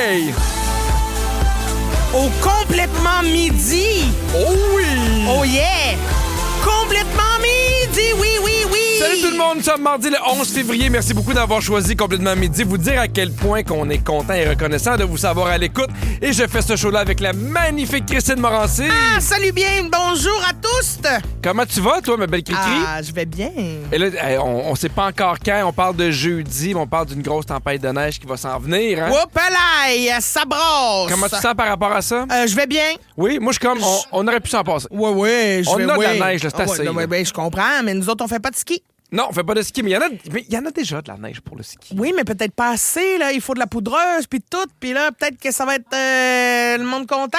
Hey! Au complètement midi. Oh oui! Oh yeah! Complètement midi, oui, oui, oui! Salut tout le monde, nous sommes mardi le 11 février. Merci beaucoup d'avoir choisi Complètement Midi. Vous dire à quel point qu'on est content et reconnaissant de vous savoir à l'écoute. Et je fais ce show-là avec la magnifique Christine Morancy. Ah, salut bien, bonjour à tous! Comment tu vas, toi, ma belle Cricri? Ah, je vais bien. Et là, on sait pas encore quand. On parle de jeudi, mais on parle d'une grosse tempête de neige qui va s'en venir. Hein? Whoopalaï, ça brasse! Comment tu te sens par rapport à ça? Je vais bien. Oui, moi, je suis comme... On aurait pu s'en passer. Ouais, On a de la neige, là, c'est assez, là. Ben, je comprends, mais nous autres, on fait pas de ski. Non, on fait pas de ski, mais il y en a déjà de la neige pour le ski. Oui, mais peut-être pas assez, là. Il faut de la poudreuse, puis tout. Puis là, peut-être que ça va être le monde content.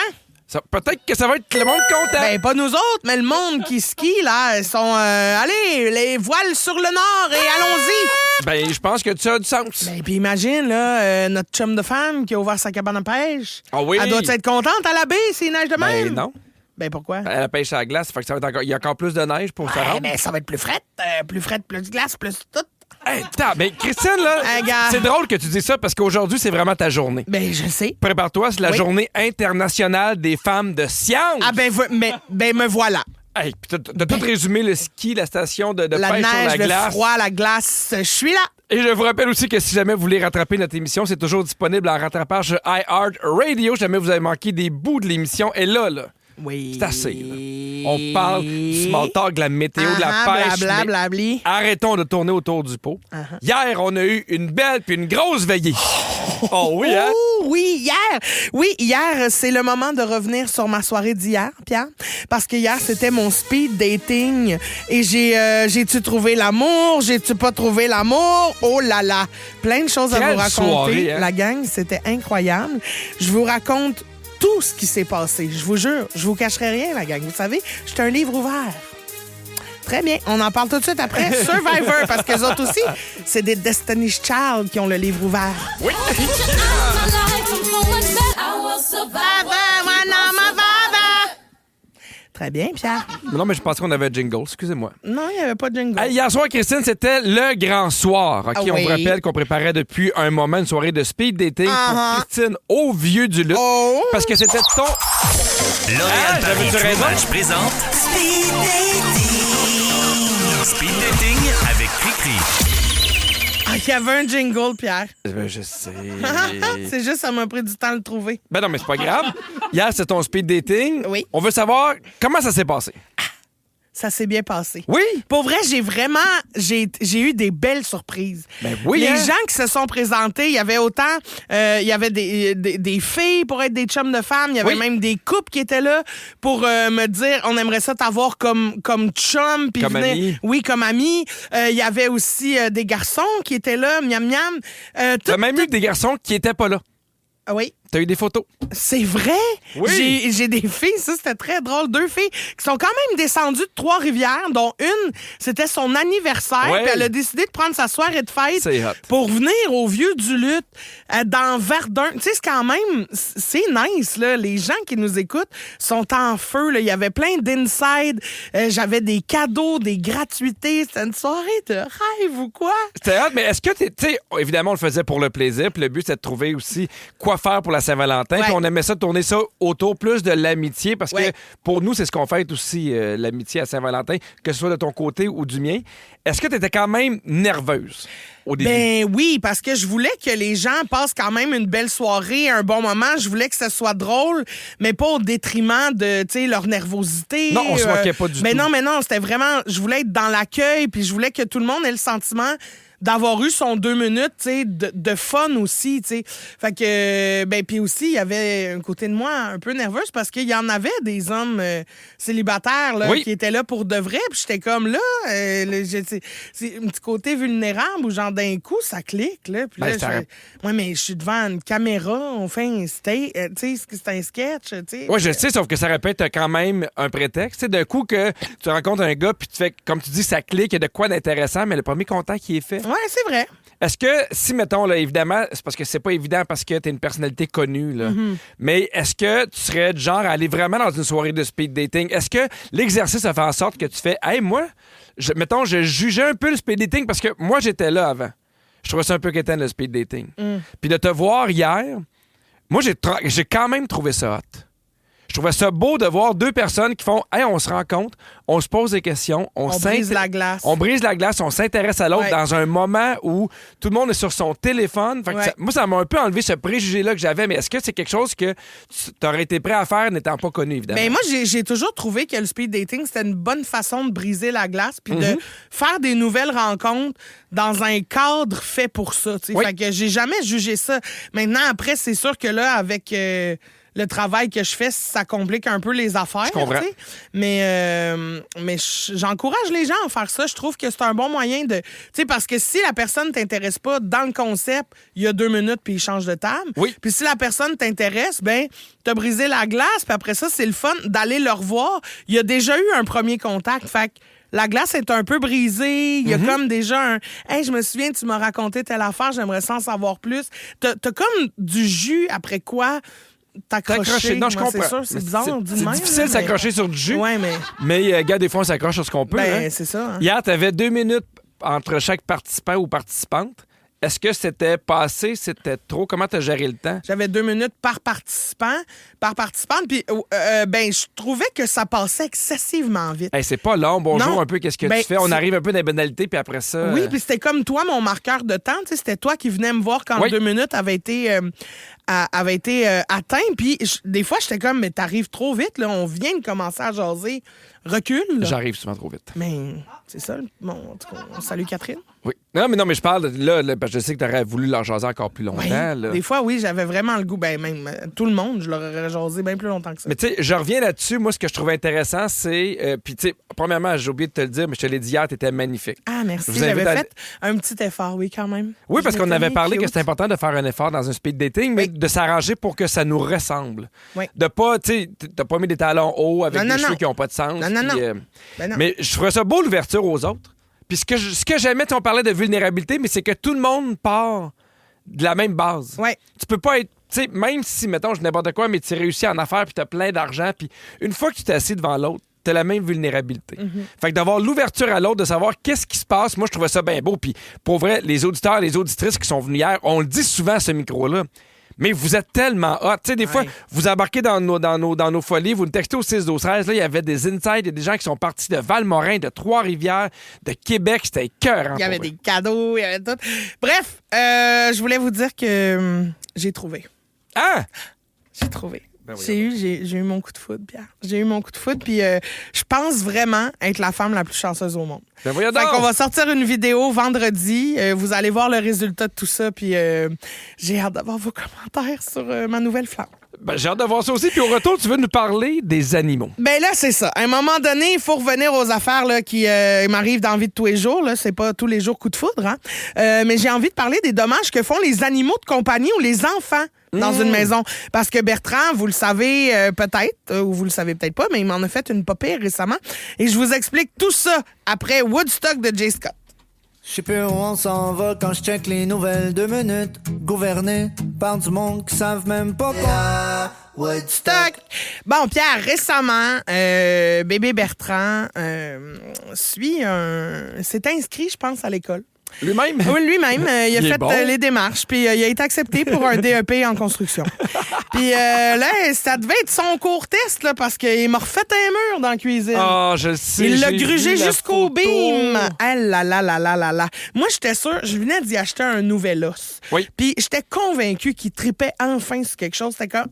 Peut-être que ça va être le monde content. Ben, pas nous autres, mais le monde qui skie, là, ils sont... allez, les voiles sur le nord et allons-y! Ben, je pense que tu as du sens. Ben, puis imagine, là, notre chum de femme qui a ouvert sa cabane à pêche. Ah oui? Elle doit être contente à la baie s'il neige de même? Ben, non. Ben, pourquoi? Elle pêche à la glace, fait que ça va être encore... il y a encore plus de neige pour se rendre. Ben, ça va être plus frette, plus glace, plus tout. Hey, mais Christine, là, c'est drôle que tu dis ça parce qu'aujourd'hui, c'est vraiment ta journée. Ben, je sais. Prépare-toi, c'est la journée internationale des femmes de science. Ah, ben, me voilà. Hey, puis t'as tout résumé, le ski, la station de la pêche neige, sur la glace. Le froid, la glace, je suis là. Et je vous rappelle aussi que si jamais vous voulez rattraper notre émission, c'est toujours disponible en rattrapage sur iHeartRadio. Si jamais vous avez manqué des bouts de l'émission, et là, oui. c'est assez, là. On parle du small talk, de la météo, de la pêche. Blablabli. Arrêtons de tourner autour du pot. Hier, on a eu une belle puis une grosse veillée. Oh oui, hein? Oh, oui, hier. Oui, hier, c'est le moment de revenir sur ma soirée d'hier, Pierre. Parce que hier, c'était mon speed dating. Et j'ai-tu trouvé l'amour? J'ai-tu pas trouvé l'amour? Oh là là! Plein de choses à vous raconter. Soirée, hein? La gang, c'était incroyable. Je vous raconte tout ce qui s'est passé. Je vous jure, je vous cacherai rien, la gang. Vous savez, je suis un livre ouvert. Très bien. On en parle tout de suite après. Survivor, parce que les autres aussi, c'est des Destiny's Child qui ont le livre ouvert. Oui! Très bien, Pierre. Non, mais je pensais qu'on avait un jingle. Excusez-moi. Non, il n'y avait pas de jingle. Hier soir, Christine, c'était le grand soir. OK, Ah oui. On vous rappelle qu'on préparait depuis un moment une soirée de speed dating pour Christine au Vieux du Lutte. Oh! Parce que c'était ton... L'Oréal Paris j'avais raison. Match présente Speed Dating. Speed Dating avec Cricri. Ah, il y avait un jingle, Pierre. Je sais. C'est juste, ça m'a pris du temps à le trouver. Ben non, mais c'est pas grave. Hier, c'est ton speed dating. Oui. On veut savoir comment ça s'est passé. Ça s'est bien passé. Oui? Pour vrai, j'ai eu des belles surprises. Ben oui, Les hein? gens qui se sont présentés, il y avait autant, il y avait des filles pour être des chums de femmes, il y avait Oui. même des couples qui étaient là pour me dire, on aimerait ça t'avoir comme chum. Puis Comme ami. Oui, comme ami. Il y avait aussi des garçons qui étaient là, miam miam. T'as même eu des garçons qui étaient pas là. Ah oui. T'as eu des photos. C'est vrai? Oui. J'ai des filles, ça c'était très drôle, 2 filles qui sont quand même descendues de Trois-Rivières, dont une, c'était son anniversaire, Ouais. puis elle a décidé de prendre sa soirée de fête C'est hot. pour venir au Vieux du Lutte dans Verdun. Tu sais, c'est quand même, c'est nice, là. Les gens qui nous écoutent sont en feu, là. Il y avait plein d'inside, j'avais des cadeaux, des gratuités. C'était une soirée de rêve ou quoi? C'était hot, mais est-ce que tu sais, évidemment, on le faisait pour le plaisir, puis le but, c'est de trouver aussi quoi faire pour la Saint-Valentin, Ouais. puis on aimait ça tourner ça autour plus de l'amitié, parce Ouais. que pour nous, c'est ce qu'on fait aussi, l'amitié à Saint-Valentin, que ce soit de ton côté ou du mien. Est-ce que tu étais quand même nerveuse au début? Ben oui, parce que je voulais que les gens passent quand même une belle soirée, un bon moment. Je voulais que ce soit drôle, mais pas au détriment de, tu sais, leur nervosité. Non, on se moquait pas du mais tout. Non, c'était vraiment... Je voulais être dans l'accueil, puis je voulais que tout le monde ait le sentiment d'avoir eu son 2 minutes, tu sais, de fun aussi, tu sais. Fait que, ben, puis aussi, il y avait un côté de moi un peu nerveuse parce qu'il y en avait des hommes célibataires, là, Oui. qui étaient là pour de vrai, puis j'étais comme là, c'est un petit côté vulnérable où, genre, d'un coup, ça clique, là. Puis Ben, là, ouais, mais je suis devant une caméra, on fait un tu sais, c'est un sketch, tu sais. Oui, je sais, sauf que ça répète quand même un prétexte. Tu sais, d'un coup que tu rencontres un gars, puis tu fais, comme tu dis, ça clique, il y a de quoi d'intéressant, mais le premier contact qui est fait. Ouais, c'est vrai. Est-ce que, si, mettons, là, évidemment, c'est parce que c'est pas évident parce que t'es une personnalité connue, là. Mais est-ce que tu serais du genre à aller vraiment dans une soirée de speed dating? Est-ce que l'exercice a fait en sorte que tu fais, hey, moi, mettons, je jugeais un peu le speed dating parce que moi, j'étais là avant. Je trouvais ça un peu quétaine, le speed dating. Puis de te voir hier, Moi, j'ai quand même trouvé ça hot. Je trouvais ça beau de voir deux personnes qui font « Hey, on se rencontre, on se pose des questions, on brise la glace. On brise la glace, on s'intéresse à l'autre Ouais. dans un moment où tout le monde est sur son téléphone. » Fait que Ouais. moi, ça m'a un peu enlevé ce préjugé-là que j'avais. Mais est-ce que c'est quelque chose que tu aurais été prêt à faire n'étant pas connu, évidemment? Mais moi, j'ai toujours trouvé que le speed dating, c'était une bonne façon de briser la glace puis de faire des nouvelles rencontres dans un cadre fait pour ça. Tu sais. Oui. Fait que j'ai jamais jugé ça. Maintenant, après, c'est sûr que là, avec le travail que je fais, ça complique un peu les affaires. Je comprends. Tu sais. Mais j'encourage les gens à faire ça. Je trouve que c'est un bon moyen de... Tu sais, parce que si la personne t'intéresse pas dans le concept, il y a 2 minutes puis il change de table. Oui. Puis si la personne t'intéresse, ben t'as brisé la glace, puis après ça, c'est le fun d'aller le revoir. Il y a déjà eu un premier contact, fait que la glace est un peu brisée. Il y a comme déjà un « Hey, je me souviens, tu m'as raconté telle affaire, j'aimerais ça en savoir plus. » T'as comme du jus après quoi t'accrocher. Non, je Moi, comprends. C'est sûr, c'est bizarre. C'est difficile de s'accrocher sur du jus. Ouais, mais... Mais, gars, des fois, on s'accroche sur ce qu'on peut. Ben, hein. c'est ça. Hein. Hier, tu avais 2 minutes entre chaque participant ou participante. Est-ce que c'était passé? C'était trop? Comment tu as géré le temps? J'avais 2 minutes par participante. Puis, ben, je trouvais que ça passait excessivement vite. Hey, c'est pas long. Bonjour, Non. un peu, qu'est-ce que Ben, tu fais? On c'est- arrive un peu dans les banalités, puis après ça... Oui, puis c'était comme toi, mon marqueur de temps. Tu sais, c'était toi qui venais me voir quand Oui. 2 minutes avaient été atteints. Puis des fois, j'étais comme, mais t'arrives trop vite. Là. On vient de commencer à jaser. Recule. Là. J'arrive souvent trop vite. Mais c'est ça. Bon, en tout cas, on salue Catherine. Oui. Non, mais je parle, parce que je sais que tu aurais voulu leur jaser encore plus longtemps. Oui. Là. Des fois, oui, j'avais vraiment le goût. Ben, même tout le monde, je leur aurais jasé bien plus longtemps que ça. Mais tu sais, je reviens là-dessus. Moi, ce que je trouvais intéressant, c'est... Puis tu sais, premièrement, j'ai oublié de te le dire, mais je te l'ai dit hier, t'étais magnifique. Ah, merci. Je vous invite J'avais à- fait un petit effort, oui, quand même. Oui, parce Je qu'on m'étais avait mis parlé que cute. c'est important de faire un effort dans un speed dating, mais de s'arranger pour que ça nous ressemble. Oui. De pas, tu sais, t'as pas mis des talons hauts avec Non, des non, cheveux non. qui n'ont pas de sens. Non, non, puis, non. Ben non. Mais je trouvais ça beau, l'ouverture aux autres. Puis ce que j'aimais, on parlait de vulnérabilité, mais c'est que tout le monde part de la même base. Ouais. Tu peux pas être... Tu sais, même si, mettons, je dis n'importe quoi, mais tu réussis en affaires puis tu as plein d'argent, puis une fois que tu t'es assis devant l'autre, tu as la même vulnérabilité. Fait que d'avoir l'ouverture à l'autre, de savoir qu'est-ce qui se passe, moi, je trouvais ça bien beau. Puis pour vrai, les auditeurs, les auditrices qui sont venus hier, on le dit souvent à ce micro-là, mais vous êtes tellement hot. Tu sais, des fois, vous embarquez dans nos folies, vous nous textez au 6-12-13. Là, il y avait des insights, il y a des gens qui sont partis de Valmorin, de Trois-Rivières, de Québec. C'était écœurant. Il y avait pour eux. des cadeaux, il y avait tout. Bref, je voulais vous dire que j'ai trouvé. Ah! J'ai trouvé. Ben oui, J'ai eu mon coup de foudre, Pierre. J'ai eu mon coup de foudre, puis je pense vraiment être la femme la plus chanceuse au monde. Ben voyons Fait donc! qu'on va sortir une vidéo vendredi. Vous allez voir le résultat de tout ça, puis j'ai hâte d'avoir vos commentaires sur ma nouvelle flamme. Ben, j'ai hâte de voir ça aussi. Puis au retour, tu veux nous parler des animaux. Ben là, c'est ça. À un moment donné, il faut revenir aux affaires là, qui m'arrivent dans la vie de tous les jours. Là. C'est pas tous les jours coup de foudre. Hein? Mais j'ai envie de parler des dommages que font les animaux de compagnie ou les enfants dans une maison. Parce que Bertrand, vous le savez peut-être, ou vous le savez peut-être pas, mais il m'en a fait une pas pire récemment. Et je vous explique tout ça après Woodstock de Jay Scott. Je sais plus où on s'en va quand je check les nouvelles 2 minutes. Gouverné par du monde qui savent même pas quoi. Woodstock. Bon, Pierre, récemment, bébé Bertrand s'est inscrit, je pense, à l'école. Lui-même? Oui, lui-même. Il a Il est fait bon. les démarches, puis il a été accepté pour un DEP en construction. Puis là, ça devait être son cours test, là, parce qu'il m'a refait un mur dans la cuisine. Ah, je le sais. Il l'a j'ai grugé vu la jusqu'au photo. beam. Ah là là là là là là. Moi, j'étais sûre, je venais d'y acheter un nouvel os. Oui. Puis j'étais convaincue qu'il tripait enfin sur quelque chose. C'était comme,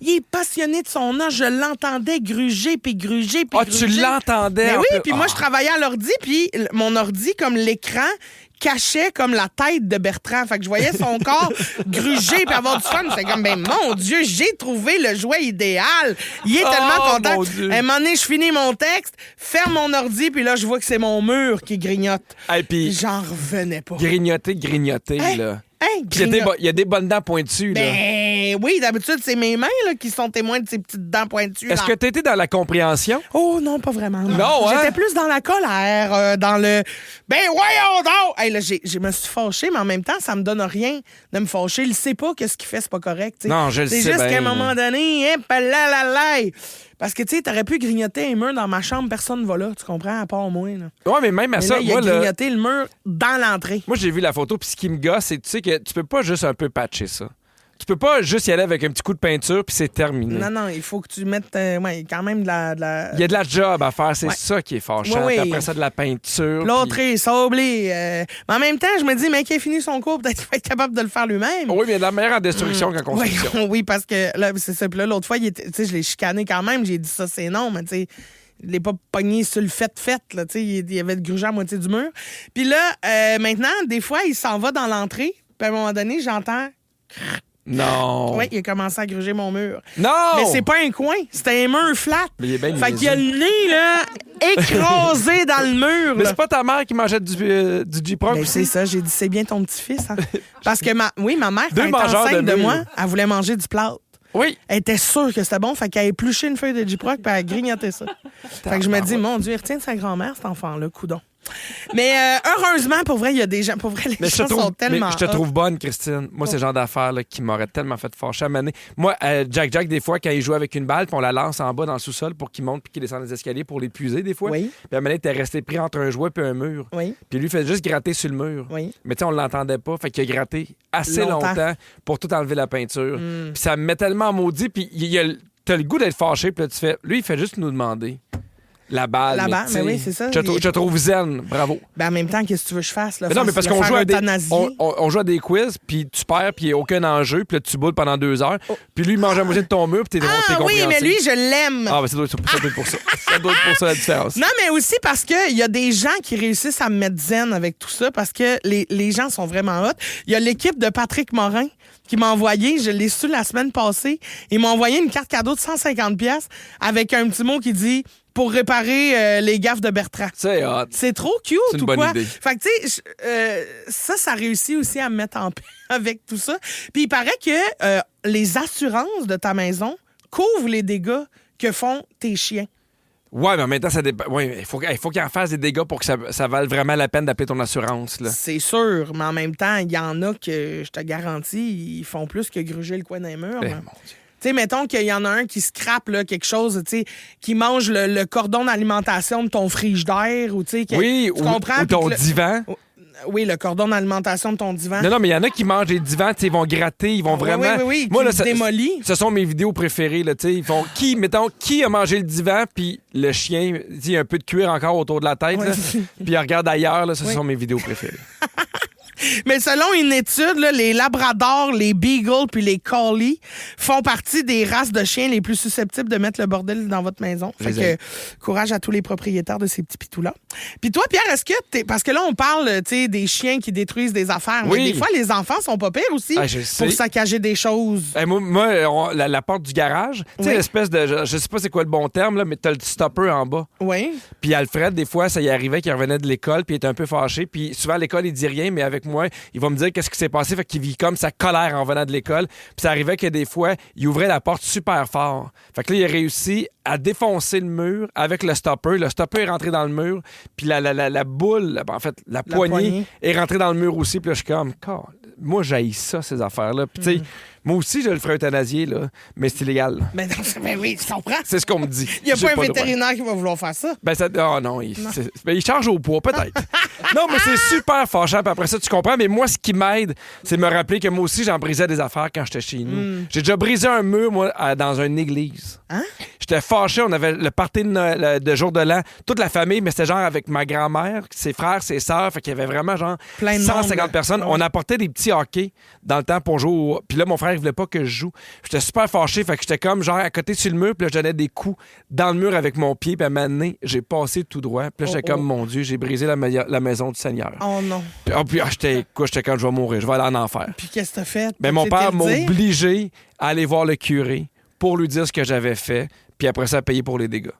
il est passionné de son os. Je l'entendais gruger, puis gruger, puis Ah, tu gruger. l'entendais? Ben un oui, peu? puis moi, Ah. je travaillais à l'ordi, puis mon ordi, comme l'écran, cachait comme la tête de Bertrand. Fait que je voyais son corps gruger puis avoir du fun. C'était comme, ben mon Dieu, j'ai trouvé le jouet idéal. Il est tellement Oh, content. mon Dieu. À un moment donné, je finis mon texte, ferme mon ordi, puis là, je vois que c'est mon mur qui grignote. Et puis, J'en revenais pas. grignoter, Hey, là. hey, Puis il y a des bonnes dents pointues, là. Ben oui, d'habitude, c'est mes mains là, qui sont témoins de ces petites dents pointues. Est-ce là. que tu étais dans la compréhension? Oh non, pas vraiment. Non, hein? J'étais plus dans la colère, dans le... Ben voyons donc! Hey, là, je me suis fâchée, mais en même temps, ça me donne rien de me fâcher. Il sait pas que ce qu'il fait, c'est pas correct. T'sais. Non, je le sais C'est juste bien, qu'à un là. moment donné, là. Parce que, tu sais, t'aurais pu grignoter un mur dans ma chambre, personne ne va là, tu comprends, à part moi. Là. Ouais, mais même à Mais ça, là, il a moi, là, grignoté le mur dans l'entrée. moi, j'ai vu la photo, puis ce qui me gosse, c'est que tu sais que tu peux pas juste un peu patcher ça. Tu peux pas juste y aller avec un petit coup de peinture puis c'est terminé. Non, il faut que tu mettes quand même de la... Il y a de la job à faire, c'est Ouais. ça qui est fâchant. Oui. Puis après ça, de la peinture. L'autre puis- est sablé. Mais en même temps, je me dis, mais qui a fini son cours, peut-être qu'il va être capable de le faire lui-même. Oui, mais il y a de la meilleure en destruction qu'en construction. Oui, parce que là, c'est ça. Puis là, l'autre fois, tu sais, je l'ai chicané quand même. J'ai dit ça, c'est non, mais tu sais, je l'ai pas pogné sur le fait, là. Tu sais, il y avait de grugeant à moitié du mur. Puis là, maintenant, des fois, il s'en va dans l'entrée. Puis à un moment donné, j'entends. Non. Oui, il a commencé à gruger mon mur. Non! Mais c'est pas un coin, c'était un mur flat. Mais il est bien Fait qu'il a le nez, là, écrasé dans le mur. Mais là. c'est pas ta mère qui mangeait du J-Proc Ben, aussi? c'est ça, j'ai dit, c'est bien ton petit-fils. Hein? Parce que ma mère, Deux quand elle était mangeurs enceinte de de mur. moi, elle voulait manger du plâtre. Oui. Elle était sûre que c'était bon, fait qu'elle a épluché une feuille de J-Proc puis elle a grignoté ça. Fait que je me dis, mon Dieu, il retient de sa grand-mère, cet enfant-là, coudon. Mais heureusement, pour vrai, il y a des gens, pour vrai, les Mais gens sont tellement... je te hot. trouve bonne, Christine. Moi, c'est le genre d'affaire là, qui m'aurait tellement fait fâcher à mener. Moi, Jack, des fois, quand il joue avec une balle, puis on la lance en bas dans le sous-sol pour qu'il monte puis qu'il descende les escaliers pour l'épuiser, des fois. Oui. Puis à un moment donné, t'es resté pris entre un jouet et un mur. Oui. Puis lui, il fait juste gratter sur le mur. Oui. Mais tu sais, on l'entendait pas. Fait qu'il a gratté assez longtemps pour tout enlever la peinture. Puis ça me met tellement maudit. Puis t'as le goût d'être fâché. Puis là, tu fais... Lui, il fait juste nous demander la balle. La balle, tu sais, mais oui, c'est ça. Je te trouve zen. Bravo. Ben, en même temps, qu'est-ce que tu veux que je fasse? Là? Mais non, mais parce qu'on joue, on... on joue à des quiz, puis tu perds, puis il n'y a aucun enjeu, puis là, tu boules pendant 2 heures. Puis lui, il mange à moitié de ton mur, puis t'es Ah oui, mais lui, je l'aime. Ah, ben ça doit être pour ça. Ça doit être pour ça la différence. Non, mais aussi parce qu'il y a des gens qui réussissent à me mettre zen avec tout ça parce que les gens sont vraiment hot. Il y a l'équipe de Patrick Morin qui m'a envoyé, je l'ai su la semaine passée, il m'a envoyé une carte cadeau de 150$ avec un petit mot qui dit « Pour réparer les gaffes de Bertrand ». C'est hot. C'est trop cute, C'est une ou bonne quoi? idée. Fait que, tu sais, ça réussit aussi à me mettre en paix avec tout ça. Puis il paraît que les assurances de ta maison couvrent les dégâts que font tes chiens. Ouais, mais en même temps, ça dépend. Ouais, il faut qu'il en fasse des dégâts pour que ça vale vraiment la peine d'appeler ton assurance. Là. C'est sûr, mais en même temps, il y en a que, je te garantis, ils font plus que gruger le coin d'un mur. Ben, là. mon Dieu. Tu sais, mettons qu'il y en a un qui scrape là, quelque chose, tu sais, qui mange le cordon d'alimentation de ton frigidaire ou tu sais, Oui, tu comprends? ou ton Puis que divan. oui, le cordon d'alimentation de ton divan. Non, mais il y en a qui mangent des divans, tu sais, ils vont gratter, ils vont vraiment. Oui, Moi, là, qui démolit. ce sont mes vidéos préférées, là, tu sais. Ils font qui a mangé le divan, puis le chien, il y a un peu de cuir encore autour de la tête, Ouais. là, puis il regarde ailleurs, là, ce Oui. sont mes vidéos préférées. Mais selon une étude, là, les labradors, les beagles puis les collies font partie des races de chiens les plus susceptibles de mettre le bordel dans votre maison. Fait Les que courage à tous les propriétaires de ces petits pitous-là. Puis toi, Pierre, est-ce que parce que là, on parle, tu sais, des chiens qui détruisent des affaires, Oui. mais des fois, les enfants sont pas pires aussi Ah, je sais. pour saccager des choses. Moi, la porte du garage, tu sais, Oui. l'espèce de. Je sais pas c'est quoi le bon terme, là, mais t'as le stopper en bas. Oui. Puis Alfred, des fois, ça y arrivait qu'il revenait de l'école, puis il était un peu fâché. Puis souvent, à l'école, il dit rien, mais avec moi, il va me dire qu'est-ce qui s'est passé. Fait qu'il vit comme sa colère en venant de l'école. Puis ça arrivait que des fois, il ouvrait la porte super fort. Fait que là, il a réussi à défoncer le mur avec le stopper. Le stopper est rentré dans le mur. Puis la boule, en fait, la poignée est rentrée dans le mur aussi. Puis là, je suis comme, moi, j'haïs ça, ces affaires-là. Puis tu sais, moi aussi, je le ferais euthanasier, là, mais c'est illégal. Là. Mais non, mais oui, tu comprends? C'est ce qu'on me dit. Il n'y a J'ai pas un le droit. vétérinaire qui va vouloir faire ça. Ben ça, oh non, il charge au poids, peut-être. Non, mais c'est super fâchant. Puis après ça, tu comprends. Mais moi, ce qui m'aide, c'est de me rappeler que moi aussi, j'en brisais des affaires quand j'étais chez nous. J'ai déjà brisé un mur, moi, dans une église. Hein? J'étais fâché. On avait le party de jour de l'an. Toute la famille, mais c'était genre avec ma grand-mère, ses frères, ses sœurs. Fait qu'il y avait vraiment genre Plein de 150 monde, personnes. là. On apportait des petits hockey dans le temps pour jouer. Puis là, mon frère, il voulait pas que je joue. J'étais super fâché. Fait que j'étais comme genre à côté sur le mur. Puis là, je donnais des coups dans le mur avec mon pied. Puis à un moment donné, j'ai passé tout droit. Puis là, j'étais comme, mon Dieu, j'ai brisé la maison du Seigneur. Oh non. Puis j'étais comme, je vais mourir. Je vais aller en enfer. Puis qu'est-ce que t'as fait? Ben, mon T'as père été m'a le dire? obligé à aller voir le curé pour lui dire ce que j'avais fait. Puis après ça, payer pour les dégâts.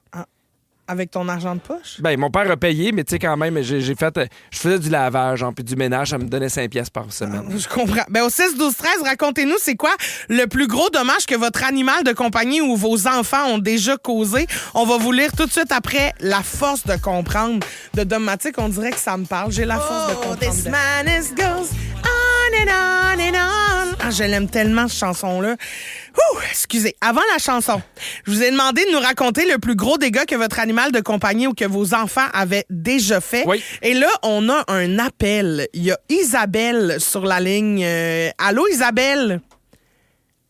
Avec ton argent de poche? Ben, mon père a payé, mais tu sais, quand même, j'ai fait. Je faisais du lavage, genre, puis du ménage, ça me donnait 5 pièces par semaine. Je comprends. Ben, au 6-12-13, racontez-nous, c'est quoi le plus gros dommage que votre animal de compagnie ou vos enfants ont déjà causé? On va vous lire tout de suite après La force de comprendre de Domatic. On dirait que ça me parle. J'ai la force de comprendre. This madness goes on and on and on. Ah, je l'aime tellement, cette chanson-là. Ouh, excusez. Avant la chanson, je vous ai demandé de nous raconter le plus gros dégât que votre animal de compagnie ou que vos enfants avaient déjà fait. Oui. Et là, on a un appel. Il y a Isabelle sur la ligne. Allô, Isabelle?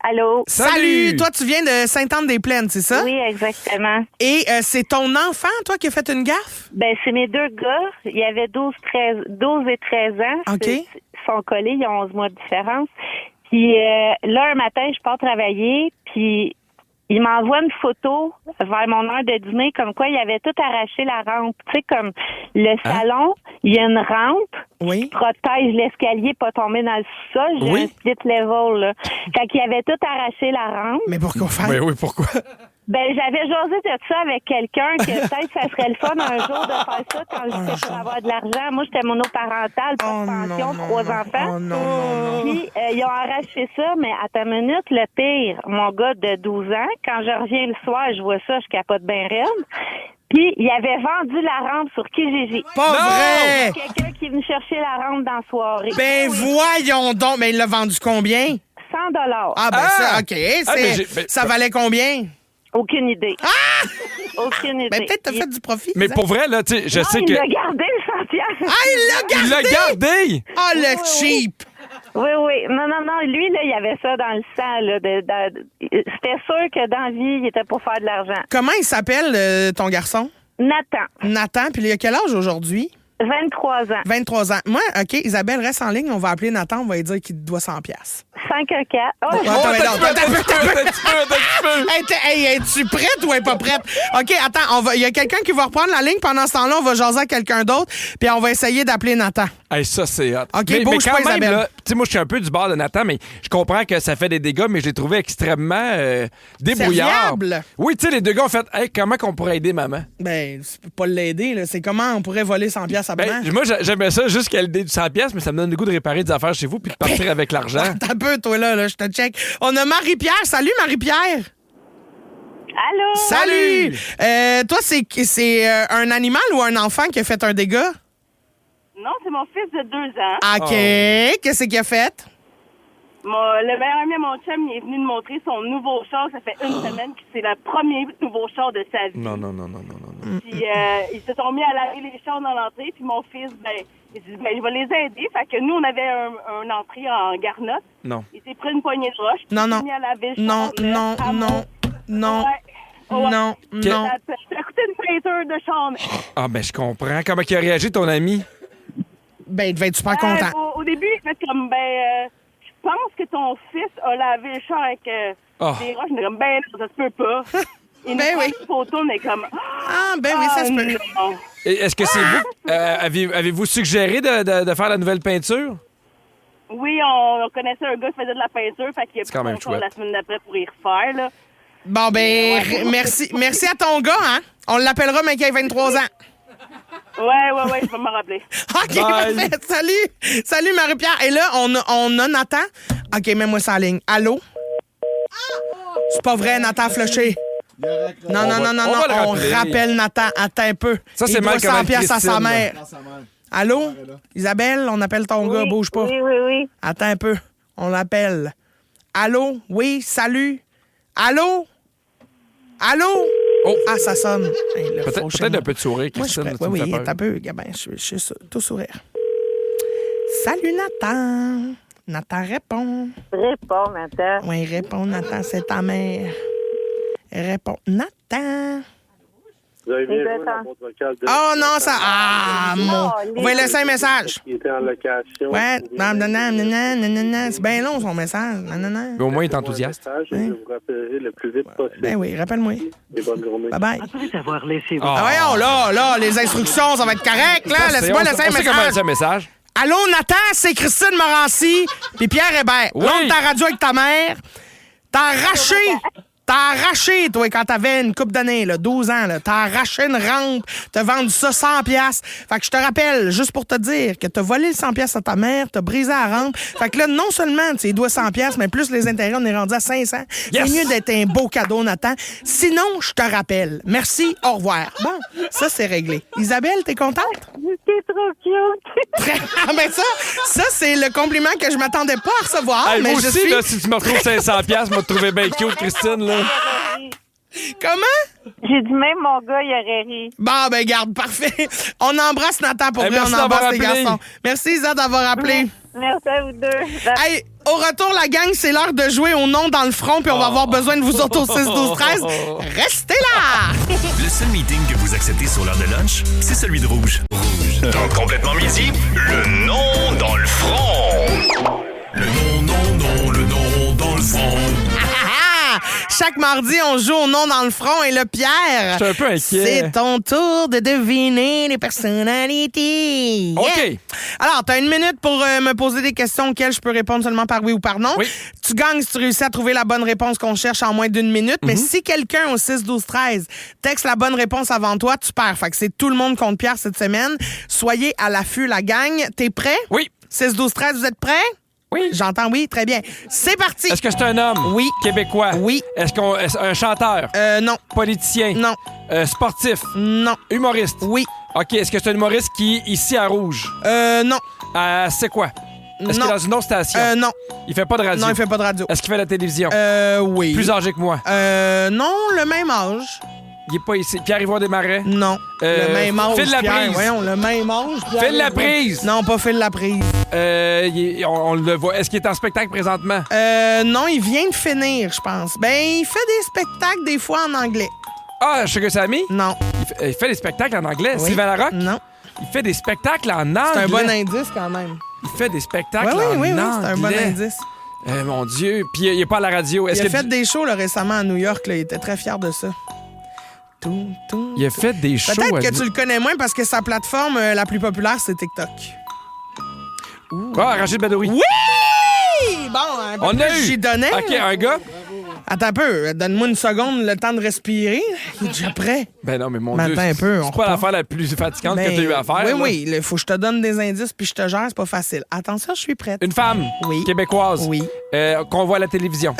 Allô? Salut! Toi, tu viens de Sainte-Anne-des-Plaines, c'est ça? Oui, exactement. Et c'est ton enfant, toi, qui a fait une gaffe? Ben, c'est mes deux gars. Il y avait 12 et 13 ans. OK. Ils sont collés, ils ont 11 mois de différence. Puis là, un matin, je pars travailler, puis il m'envoie une photo vers mon heure de dîner, comme quoi il avait tout arraché la rampe. Tu sais, comme le salon, il y a une rampe qui protège l'escalier, pas tomber dans le sous-sol. J'ai un split level, là. Fait qu'il avait tout arraché la rampe. Mais pourquoi faire? Ben oui, pourquoi? Ben, j'avais jasé de ça avec quelqu'un que peut-être ça serait le fun un jour de faire ça quand j'étais pour avoir de l'argent. Moi, j'étais monoparentale, pas de pension, 3 enfants. Oh non. Puis, ils ont arraché ça, mais à ta minute, le pire, mon gars de 12 ans, quand je reviens le soir, je vois ça, je capote bien raide. Puis, il avait vendu la rampe sur Kijiji. Pas vrai! Quelqu'un qui est venu chercher la rampe dans la soirée. Ben voyons donc! Mais il l'a vendu combien? 100 $. Ah, ben ça, OK. Ça valait combien? Aucune idée. Aucune idée. Ben peut-être t'as fait du profit. Mais pour vrai, là, tu sais, je sais que... Il l'a gardé, le 100 $. Ah, il l'a gardé! Il l'a gardé! Ah, le cheap! Oui. Non. Lui, là, il avait ça dans le sang. Là, c'était sûr que dans la vie, il était pour faire de l'argent. Comment il s'appelle, ton garçon? Nathan, puis il a quel âge aujourd'hui? 23 ans. 23 ans. Moi, OK, Isabelle, reste en ligne. On va appeler Nathan. On va lui dire qu'il te doit 100$. 514. Oh, Hey, es-tu prête ou est pas prête? OK, attends, il y a quelqu'un qui va reprendre la ligne. Pendant ce temps-là, on va jaser à quelqu'un d'autre, puis on va essayer d'appeler Nathan. Hey, ça, c'est hot. OK, mais bouge quand pas, même, Isabelle. là, tu sais, moi, je suis un peu du bord de Nathan, mais je comprends que ça fait des dégâts, mais je l'ai trouvé extrêmement débrouillard. Serviable. Oui, tu sais, les deux gars ont fait, hey, comment qu'on pourrait aider maman? Ben, tu peux pas l'aider, là. C'est comment on pourrait voler 100$ à maman. Ben, moi, j'aimais ça jusqu'à l'idée du 100$, mais ça me donne le goût de réparer des affaires chez vous puis de partir avec l'argent. T'as peu, toi, là, je te check. On a Marie-Pierre. Salut, Marie-Pierre. allô? Salut! Toi, c'est un animal ou un enfant qui a fait un dégât? Non, c'est mon fils de 2 ans. OK. Qu'est-ce qu'il a fait? Le meilleur ami à mon chum, il est venu me montrer son nouveau char. Ça fait une semaine que c'est le premier nouveau char de sa vie. Non. Puis ils se sont mis à laver les chars dans l'entrée. Puis mon fils, il dit, je vais les aider. Fait que nous, on avait un entrée en garnotte. Non. Il s'est pris une poignée de roche. Non. Il s'est mis à laver le char. Non. Ça a coûté une peinture de char. Ah, ben, je comprends. Comment il a réagi, ton ami? Ben, il devait être super content. Au début, il fait comme, je pense que ton fils a lavé le char avec des roches. On est comme, ça se peut pas. Il nous prend une photo, on est comme, ça se peut. non. Et est-ce que c'est vous? Avez-vous suggéré de faire la nouvelle peinture? Oui, on connaissait un gars qui faisait de la peinture, fait qu'il a pris quand même son char chouette. la semaine d'après pour y refaire, là. Bon, ben, merci à ton gars, hein? On l'appellera, mais qu'il a 23 ans. Ouais, je vais me rappeler. OK, parfait. Salut, Marie-Pierre. Et là, on a Nathan. OK, mets-moi ça en ligne. Allô? C'est pas vrai, Nathan Flushé. Non. On rappelle Nathan. Attends un peu. Ça, c'est il doit mal comment 100$ à sa Christine, mère. Allô? Isabelle, on appelle ton gars. Bouge pas. Oui. Attends un peu. On l'appelle. Allô? Oui, salut? Allô? Oh. Ah, ça sonne. Hey, là, faut chez Peut-être moi. un peu de sourire, Moi, je Christine. suis tu prêt. me Oui, fais peur. t'as peu. Gabin, je suis tout sourire. Salut, Nathan. Nathan répond. Réponds, Nathan. Oui, réponds, Nathan, c'est ta mère. Réponds, Nathan. Vous avez bien Et joué ben, la boîte vocale de... Oh non, ça... Ah, mon... On va lui laisser un message. Il était en location. Ouais, nanana. C'est bien long, son message. Nanana. Mais au moins, il est enthousiaste. Je vous rappellerai le plus vite possible. Ben oui, rappelle-moi. Et bonne journée. Bye-bye. Après avoir laissé Ah, voyons, là, les instructions, ça va être correct, là. Laisse-moi laisser un On sait comment message. laisser un message. Allô, Nathan, c'est Christine Morancy puis Pierre Hébert. Oui. Là, on est à radio avec ta mère. T'as arraché, toi, quand t'avais une couple d'années, là, 12 ans, là. T'as arraché une rampe, t'as vendu ça 100$. Fait que je te rappelle, juste pour te dire, que t'as volé le 100$ à ta mère, t'as brisé la rampe. Fait que là, non seulement tu dois 100$, mais plus les intérêts, on est rendu à 500$. Yes! C'est mieux d'être un beau cadeau, Nathan. Sinon, je te rappelle. Merci, au revoir. Bon, ça, c'est réglé. Isabelle, t'es contente? T'es trop cute. Ah ben ça c'est le compliment que je m'attendais pas à recevoir. Hey, mais moi je aussi, suis... là, si tu me retrouves 500$, moi, te trouver bien cute, Christine, là. Comment? J'ai dit même mon gars, il aurait ri. Bon, ben garde, parfait. On embrasse Nathan pour Hey, vrai, merci on d'avoir embrasse les appelé. garçons. Merci Isa d'avoir appelé. Merci à vous deux. Hey, au retour, la gang, c'est l'heure de jouer au nom dans le front, puis on va avoir besoin de vous autres au 6-12-13. Restez là! Le seul meeting que vous acceptez sur l'heure de lunch, c'est celui de Rouge. Dans Complètement Midi, le nom dans le front. Le nom dans le front. Chaque mardi, on joue au nom dans le front et le Pierre. Je suis un peu inquiet. C'est ton tour de deviner les personnalités. Yeah. OK. Alors, tu as 1 minute pour me poser des questions auxquelles je peux répondre seulement par oui ou par non. Oui. Tu gagnes si tu réussis à trouver la bonne réponse qu'on cherche en moins d'1 minute. Mais si quelqu'un au 6-12-13 texte la bonne réponse avant toi, tu perds. Fait que c'est tout le monde contre Pierre cette semaine. Soyez à l'affût, la gang. T'es prêt? Oui. 6-12-13, vous êtes prêts? Oui. J'entends oui, très bien. C'est parti. Est-ce que c'est un homme? Oui. Québécois? Oui. Est-ce un chanteur? Non. Politicien? Non. Sportif? Non. Humoriste? Oui. OK. Est-ce que c'est un humoriste qui est ici à Rouge? Non. C'est quoi? Est-ce qu'il Non. est dans une autre station? Non. Il fait pas de radio? Non, il fait pas de radio. Est-ce qu'il fait de la télévision? Oui. Plus âgé que moi? Non, le même âge. Il est pas ici. Pierre-Yvon Desmarais? Non. Le même âge. Phil Pierre. Laprise? Voyons, le même âge. Pierre. Phil Laprise? Non, pas Phil Laprise. On le voit. Est-ce qu'il est en spectacle présentement? Non, il vient de finir, je pense. Ben, il fait des spectacles des fois en anglais. Ah, Sugar Sammy? Non. Il fait des spectacles en anglais. Oui. Sylvain Larocque? Non. Il fait des spectacles en anglais. C'est un bon indice quand même. Il fait des spectacles Oui, en oui, anglais. c'est un bon indice. Mon Dieu. Puis il est pas à la radio. Il a fait des shows là, récemment à New York. Là. Il était très fier de ça. Il a fait des shows. Peut-être que tu le connais moins parce que sa plateforme la plus populaire, c'est TikTok. Ah, Rachid Badouri. Oui! Bon, un peu On a plus, eu. j'y donnais. OK, un gars? Attends un peu. Donne-moi une seconde, le temps de respirer. Il est déjà prêt. Ben non, mais mon Mais Dieu. attends un peu, on C'est pas repart. l'affaire la plus fatigante Ben, que tu as eu à faire. Oui, là. oui. Il faut que je te donne des indices puis je te gère. C'est pas facile. Attention, je suis prête. Une femme? Oui. Québécoise? Oui. Qu'on voit à la télévision?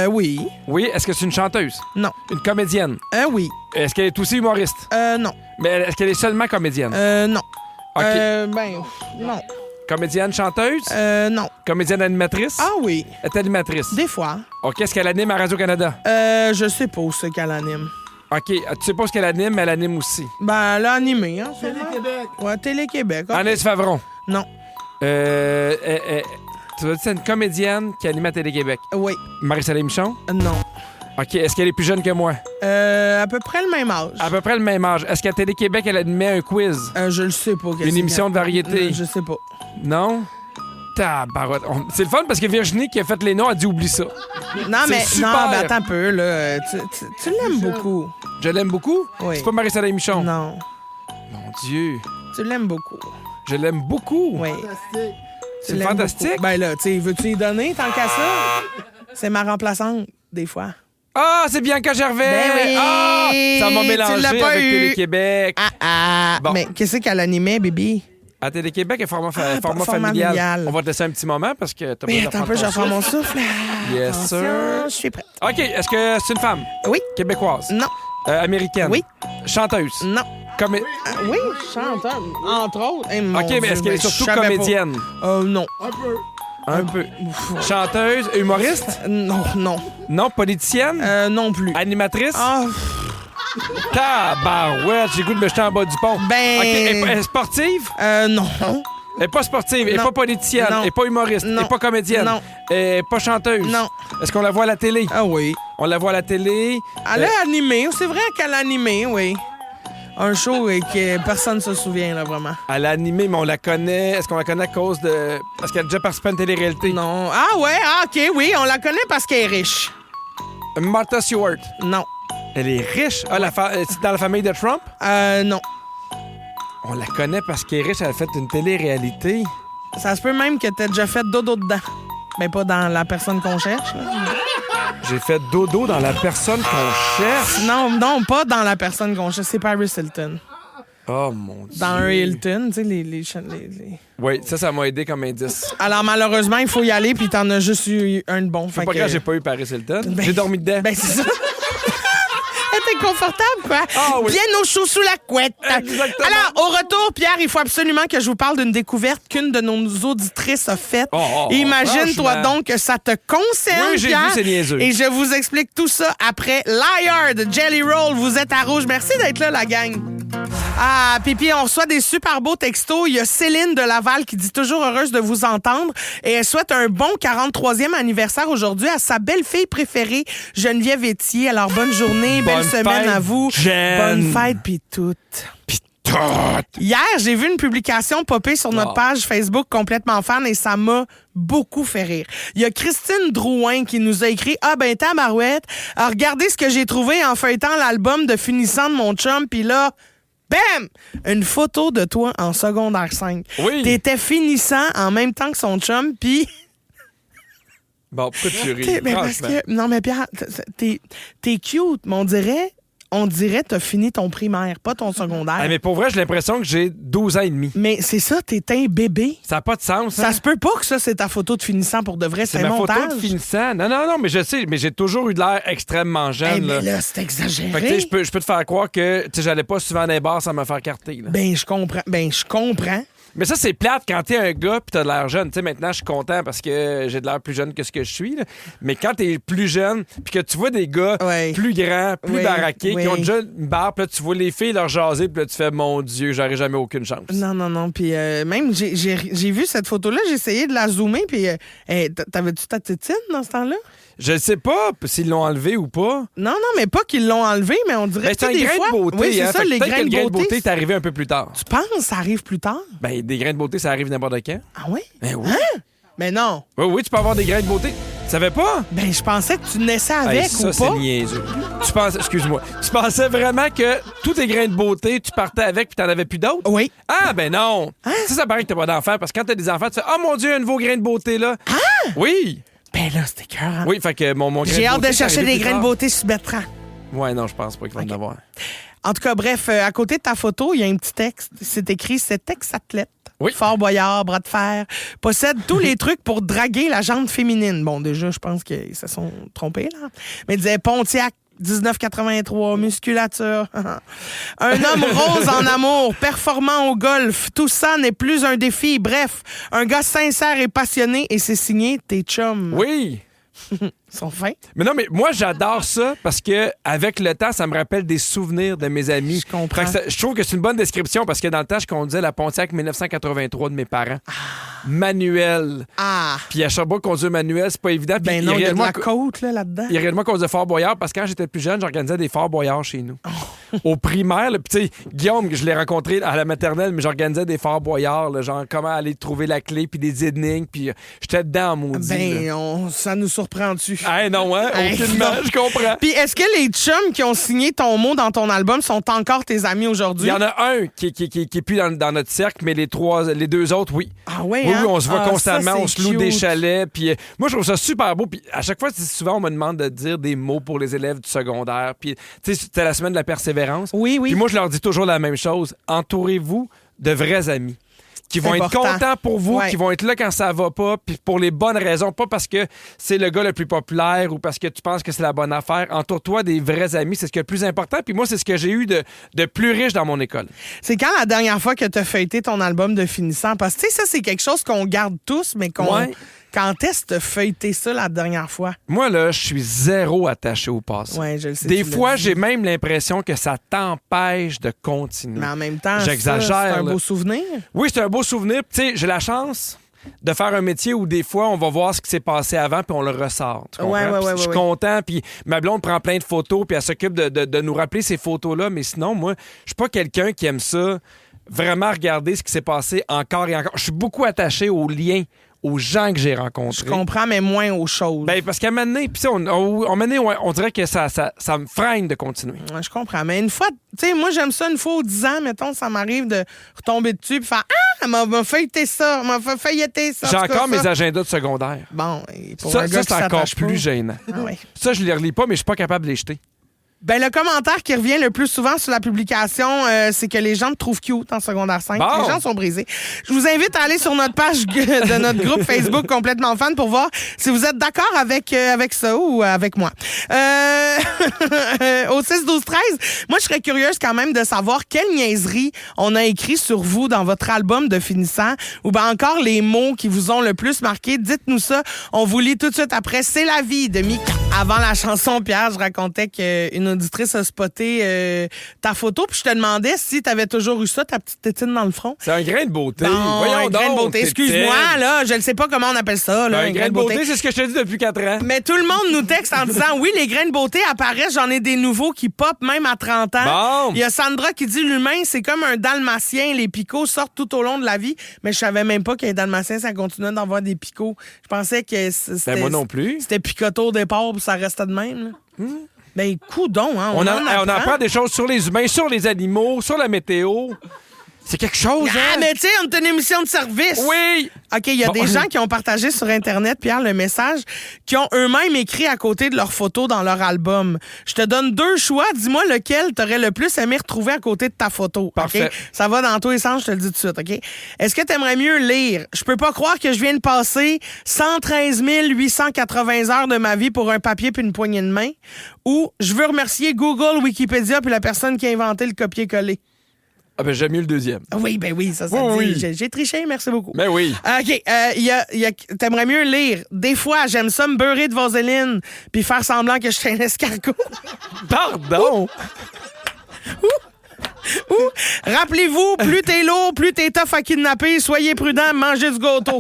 Oui. Oui. Est-ce que c'est une chanteuse? Non. Une comédienne? Oui. Est-ce qu'elle est aussi humoriste? Non. Mais est-ce qu'elle est seulement comédienne? Non. OK. Non. Comédienne, chanteuse? Non. Comédienne animatrice? Ah oui. Elle est animatrice. Des fois. OK. Est-ce qu'elle anime à Radio-Canada? Je sais pas où c'est qu'elle anime. OK. Tu sais pas ce qu'elle anime, mais elle anime aussi. Ben, elle a animé, hein. Télé-Québec. Ouais, Télé-Québec. OK. Anaïs Favron. Non. Tu vas dire c'est une comédienne qui anime à Télé-Québec. Oui. Marie-Soleil Michon? Non. OK. Est-ce qu'elle est plus jeune que moi? À peu près le même âge. À peu près le même âge. Est-ce qu'à Télé-Québec, elle animait un quiz? Je le sais pas. Une émission de variété? Je sais pas. Non? Tabarouette. C'est le fun parce que Virginie qui a fait les noms a dit oublie ça. Non, C'est mais super. non, ben attends un peu, là. Tu l'aimes beaucoup. Je l'aime beaucoup? Oui. C'est pas Marie-Soleil Michon? Non. Mon Dieu. Tu l'aimes beaucoup. Je l'aime beaucoup. Oui. C'est Tu l'aimes fantastique. beaucoup. Ben là, tu sais, veux-tu y donner tant qu'à ça? C'est ma remplaçante, des fois. Ah, c'est Bianca Gervais! Ben oui! Ah! Ça m'a Tu mélangé l'as pas avec eu. Télé-Québec. Bon. Mais qu'est-ce qu'elle animait, bébé? À Télé-Québec, il y a format format familial. familial. On va te laisser un petit moment parce que t'as Mais besoin attends un peu, je vais faire mon souffle. Yes, Attention, sir. je suis prête. OK, est-ce que c'est une femme? Oui. Québécoise? Non. Américaine? Oui. Chanteuse? Non. Oui, chanteur, entre autres. Hey, mon OK, mais Dieu, est-ce qu'elle est ben, surtout je savais pas. comédienne? Non. Un peu. Chanteuse? Humoriste? Non. Non, politicienne? Non plus. Animatrice? Ah, Tabarouette, j'ai le goût de me jeter en bas du pont. Ben- OK, elle est sportive? non. Elle est pas sportive, elle est Non. pas politicienne, Non. elle est pas humoriste, elle Non. est pas comédienne, Non. elle est pas chanteuse. Non. Est-ce qu'on la voit à la télé? Ah oui. On la voit à la télé. Elle a animé. C'est vrai qu'elle a animé, oui. Un show et que personne ne se souvient, là, vraiment. Elle a animé, mais on la connaît. Est-ce qu'on la connaît à cause de... Parce qu'elle a déjà participé à une télé-réalité? Non. Ah ouais, OK, oui, on la connaît parce qu'elle est riche. Martha Stewart. Non. Elle est riche. Ah, c'est dans la famille de Trump? Non. On la connaît parce qu'elle est riche. Elle a fait une télé-réalité. Ça se peut même que t'aies déjà fait dodo dedans. Mais pas dans la personne qu'on cherche. Là. J'ai fait dodo dans la personne qu'on cherche. Non, pas dans la personne qu'on cherche. C'est Paris Hilton. Oh, mon Dieu. Dans un Hilton, tu sais, les... Oui, ça m'a aidé comme indice. Alors, malheureusement, il faut y aller, puis t'en as juste eu un de bon. C'est pas grave, j'ai pas eu Paris Hilton. Ben- J'ai dormi dedans. Ben, c'est ça. T'es confortable, quoi. Ah oui. Bien au chaud sous la couette. Exactement. Alors, au retour, Pierre, il faut absolument que je vous parle d'une découverte qu'une de nos auditrices a faite. Imagine-toi franchement. donc que ça te concerne, Oui, j'ai Pierre. vu, c'est niaiseux. Et je vous explique tout ça après Liar de Jelly Roll. Vous êtes à Rouge. Merci d'être là, la gang. Ah, Pipi, on reçoit des super beaux textos. Il y a Céline de Laval qui dit toujours heureuse de vous entendre et elle souhaite un bon 43e anniversaire aujourd'hui à sa belle-fille préférée, Geneviève Etier. Alors, bonne journée, belle semaine à vous. Bonne fête, puis tout. Hier, j'ai vu une publication popper sur notre page Facebook complètement fan et ça m'a beaucoup fait rire. Il y a Christine Drouin qui nous a écrit « Ah ben tabarouette, regardez ce que j'ai trouvé en feuilletant l'album de finissant de mon chum, puis là... » Bam! Une photo de toi en secondaire 5. Oui. T'étais finissant en même temps que son chum, puis... Bon, pourquoi tu ris? Parce que... Non, mais Pierre, t'es cute, mais on dirait t'as fini ton primaire, pas ton secondaire. Ah, mais pour vrai, j'ai l'impression que j'ai 12 ans et demi. Mais c'est ça, t'es un bébé. Ça n'a pas de sens. Ça se peut pas que ça, c'est ta photo de finissant pour de vrai. C'est un ma montage. photo de finissant. Non, mais je sais, mais j'ai toujours eu de l'air extrêmement jeune. Mais là, c'est exagéré. Fait que, je peux te faire croire que j'allais pas souvent dans les bars sans me faire carter. Là. Ben, je comprends. Mais ça, c'est plate quand t'es un gars pis t'as de l'air jeune. Tu sais, maintenant, je suis content parce que j'ai de l'air plus jeune que ce que je suis. Là. Mais quand t'es plus jeune pis que tu vois des gars plus grands, plus baraqués, qui ont déjà une barbe, pis là, tu vois les filles leur jaser pis là, tu fais « Mon Dieu, j'aurais jamais aucune chance. » Non. Puis même, j'ai vu cette photo-là, j'ai essayé de la zoomer puis t'avais-tu ta tétine dans ce temps-là? Je sais pas s'ils l'ont enlevé ou pas. Non, mais pas qu'ils l'ont enlevé, mais on dirait que des grains de beauté. Oui, c'est hein? ça, les grains de beauté. est arrivé un peu plus tard. Tu penses que ça arrive plus tard? Ben, des grains de beauté, ça arrive n'importe quand. Ah oui? Ben oui. Hein? Mais non. Oui, tu peux avoir des grains de beauté. Tu savais pas? Ben, je pensais que tu naissais avec ça, ou pas. Ça, c'est niaiseux. Excuse-moi, tu pensais vraiment que tous tes grains de beauté, tu partais avec puis t'en avais plus d'autres? Oui. Ah, ben non. Hein? Ça paraît que t'as pas d'enfants parce que quand t'as des enfants, tu fais « Oh mon Dieu, un nouveau grain de beauté, là. » Ah! Oui. Ben là, c'était cœur. Oui, fait que mon grain de beauté... J'ai hâte de chercher des grains de beauté sur Bertrand. Ouais, non, je pense pas qu'il va en avoir. En tout cas, bref, à côté de ta photo, il y a un petit texte. C'est écrit « Cet ex-athlète, Fort Boyard, bras de fer, possède tous les trucs pour draguer la jante féminine. » Bon, déjà, je pense qu'ils se sont trompés, là. Mais il disait Pontiac, 1983, musculature. Un homme rose en amour, performant au golf. Tout ça n'est plus un défi. Bref, un gars sincère et passionné et c'est signé tes chums. Oui. Ils sont fins. Mais non, mais moi, j'adore ça parce que avec le temps, ça me rappelle des souvenirs de mes amis. Je comprends. Je trouve que c'est une bonne description parce que dans le temps, je conduisais la Pontiac 1983 de mes parents. Manuel. Puis à Sherbrooke, conduire manuel, c'est pas évident. Puis ben non, il y a de la côte là-dedans. Il y a réellement conduire Fort Boyard parce que quand j'étais plus jeune, j'organisais des Fort Boyard chez nous. Au primaire, puis tu sais, Guillaume, je l'ai rencontré à la maternelle, mais j'organisais des Fort Boyard, là, genre comment aller trouver la clé, puis des énigmes, puis j'étais dedans en maudit. Ben, ça nous surprend-tu? Non, hein? Aucunement, je comprends. Puis est-ce que les chums qui ont signé ton mot dans ton album sont encore tes amis aujourd'hui? Il y en a un qui est plus dans notre cercle, mais les deux autres, oui. Ah ouais, oui, hein? Oui, on se voit constamment, ça, on se loue des chalets. Puis moi, je trouve ça super beau. Puis à chaque fois, souvent, on me demande de dire des mots pour les élèves du secondaire. Puis tu sais, c'était la semaine de la persévérance. Oui. Puis moi, je leur dis toujours la même chose. Entourez-vous de vrais amis. Qui vont être contents pour vous, qui vont être là quand ça va pas, puis pour les bonnes raisons, pas parce que c'est le gars le plus populaire ou parce que tu penses que c'est la bonne affaire. Entoure-toi des vrais amis, c'est ce qui est le plus important. Puis moi, c'est ce que j'ai eu de plus riche dans mon école. C'est quand la dernière fois que tu as feuilleté ton album de finissant? Parce que tu sais, ça, c'est quelque chose qu'on garde tous, mais qu'on... Ouais. Quand est-ce que tu as feuilleté ça la dernière fois? Moi, là, je suis zéro attaché au passé. Ouais, je le sais. Des fois, j'ai même l'impression que ça t'empêche de continuer. Mais en même temps, j'exagère. C'est un beau souvenir. Oui, c'est un beau souvenir. Tu sais, j'ai la chance de faire un métier où des fois, on va voir ce qui s'est passé avant puis on le ressort. Je suis content, puis ma blonde prend plein de photos puis elle s'occupe de nous rappeler ces photos-là. Mais sinon, moi, je suis pas quelqu'un qui aime ça, vraiment regarder ce qui s'est passé encore et encore. Je suis beaucoup attaché aux liens, aux gens que j'ai rencontrés. Je comprends, mais moins aux choses. Ben, parce qu'à un moment donné, puis on dirait que ça me freine de continuer. Je comprends. Mais une fois, tu sais, moi, j'aime ça une fois aux 10 ans, mettons, ça m'arrive de retomber dessus et faire « Ah, elle m'a feuilleté ça, elle m'a feuilleté ça. » J'ai encore mes agendas de secondaire. Bon, pour ça, un gars c'est encore plus gênant. Ça, je les relis pas, mais je suis pas capable de les jeter. Ben, le commentaire qui revient le plus souvent sur la publication, c'est que les gens te trouvent cute en secondaire 5. Bon. Les gens sont brisés. Je vous invite à aller sur notre page de notre groupe Facebook Complètement Fan pour voir si vous êtes d'accord avec ça ou avec moi. Au 6-12-13, moi, je serais curieuse quand même de savoir quelle niaiserie on a écrit sur vous dans votre album de finissant ou ben encore les mots qui vous ont le plus marqué. Dites-nous ça. On vous lit tout de suite après. C'est la vie de Mika. Avant la chanson, Pierre, je racontais qu'une auditrice a spoté ta photo, puis je te demandais si t'avais toujours eu ça, ta petite tétine dans le front. C'est un grain de beauté. Non, Voyons un grain de donc, beauté. Excuse-moi, là, je ne sais pas comment on appelle ça. Là, un grain de beauté, c'est ce que je te dis depuis 4 ans. Mais tout le monde nous texte en disant, oui, les grains de beauté apparaissent, j'en ai des nouveaux qui pop même à 30 ans. Bon. Il y a Sandra qui dit, l'humain, c'est comme un dalmatien, les picots sortent tout au long de la vie, mais je savais même pas qu'un dalmatien, ça continuait d'avoir des picots. Je pensais que c'était... moi non plus. C'était picoté au départ, puis ça restait de même. Là. Ben, coudon, hein. On apprend des choses sur les humains, sur les animaux, sur la météo. C'est quelque chose, hein? Mais tu sais, on est une émission de service. Oui! OK, il y a des gens qui ont partagé sur Internet, Pierre, le message, qui ont eux-mêmes écrit à côté de leur photo dans leur album. Je te donne 2 choix. Dis-moi lequel t'aurais le plus aimé retrouver à côté de ta photo. Parfait. OK? Ça va dans tous les sens, je te le dis tout de suite, OK? Est-ce que t'aimerais mieux lire « Je peux pas croire que je viens de passer 113 880 heures de ma vie pour un papier puis une poignée de main » ou « Je veux remercier Google, Wikipédia puis la personne qui a inventé le copier-coller ». Ah ben j'aime mieux le deuxième. Oui, ben oui, ça oui, dit. oui. J'ai triché, merci beaucoup. Ben oui. OK, t'aimerais mieux lire. Des fois, j'aime ça me beurrer de vaseline puis faire semblant que je suis un escargot. Pardon? Ou, rappelez-vous, plus t'es lourd, plus t'es tough à kidnapper, soyez prudent, mangez du gâteau.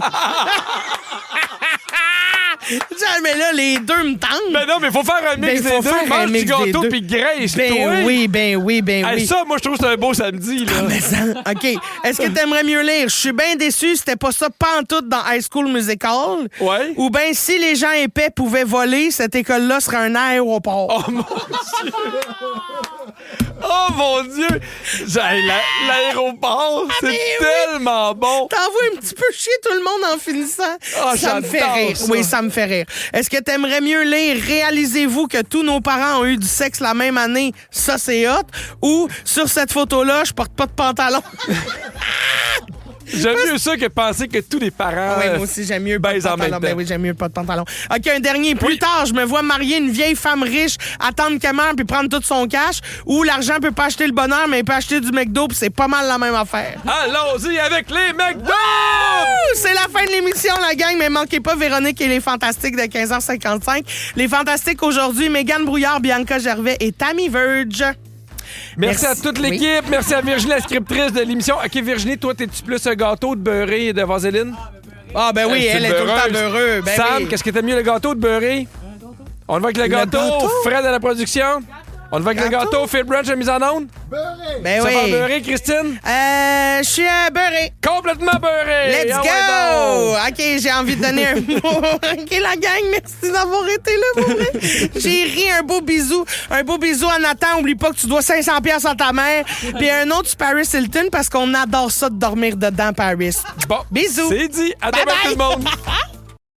Mais là, les deux me tentent. Ben non, mais il faut faire un mix des deux. Mange du gâteau puis graisse, ben toi. Oui, ben oui. Ça, moi, je trouve que c'est un beau samedi, là. Ah, mais ça, OK. Est-ce que t'aimerais mieux lire? Je suis bien déçu, c'était pas ça pantoute dans High School Musical. Ouais. Ou bien, si les gens épais pouvaient voler, cette école-là serait un aéroport. Oh, mon Dieu! Oh, mon Dieu! L'aéroport, c'est tellement bon! T'envoies un petit peu chier tout le monde en finissant. Oh, ça me fait rire. Ça. Oui, ça me fait rire. Est-ce que t'aimerais mieux lire « Réalisez-vous que tous nos parents ont eu du sexe la même année, ça c'est hot » ou « Sur cette photo-là, je porte pas de pantalon ». J'aime mieux ça que penser que tous les parents oui, moi aussi, j'aime mieux pas de baisent en même pantalon. temps. Ben oui, j'aime mieux pas de pantalon. OK, un dernier. Plus tard, je me vois marier une vieille femme riche, attendre qu'elle meure puis prendre tout son cash, ou l'argent peut pas acheter le bonheur, mais il peut acheter du McDo puis c'est pas mal la même affaire. Allons-y avec les McDo! C'est la fin de l'émission, la gang, mais manquez pas Véronique et les Fantastiques de 15h55. Les Fantastiques aujourd'hui, Mégane Brouillard, Bianca Gervais et Tammy Verge. Merci à toute l'équipe. Oui. Merci à Virginie, la scriptrice de l'émission. OK, Virginie, toi, t'es-tu plus un gâteau de beurré et de vaseline? Ah, ben oui, elle est tout le temps beurreux. Ben Sam, oui. qu'est-ce que t'aimes mieux, le gâteau de beurré? On va avec le gâteau. Fred à la production. On va avec le gâteau. Phil Brunch à mise en onde. Beurré. Ben ça oui. va beurré, Christine? Je suis beurré. Complètement beurré. Let's go! OK, j'ai envie de donner un mot. OK, la gang, merci d'avoir été là, pour vrai. J'ai ri, un beau bisou. Un beau bisou à Nathan. Oublie pas que tu dois 500$ à ta mère. Puis un autre sur Paris Hilton parce qu'on adore ça de dormir dedans, Paris. Bon, bisous. C'est dit. À demain, tout le monde.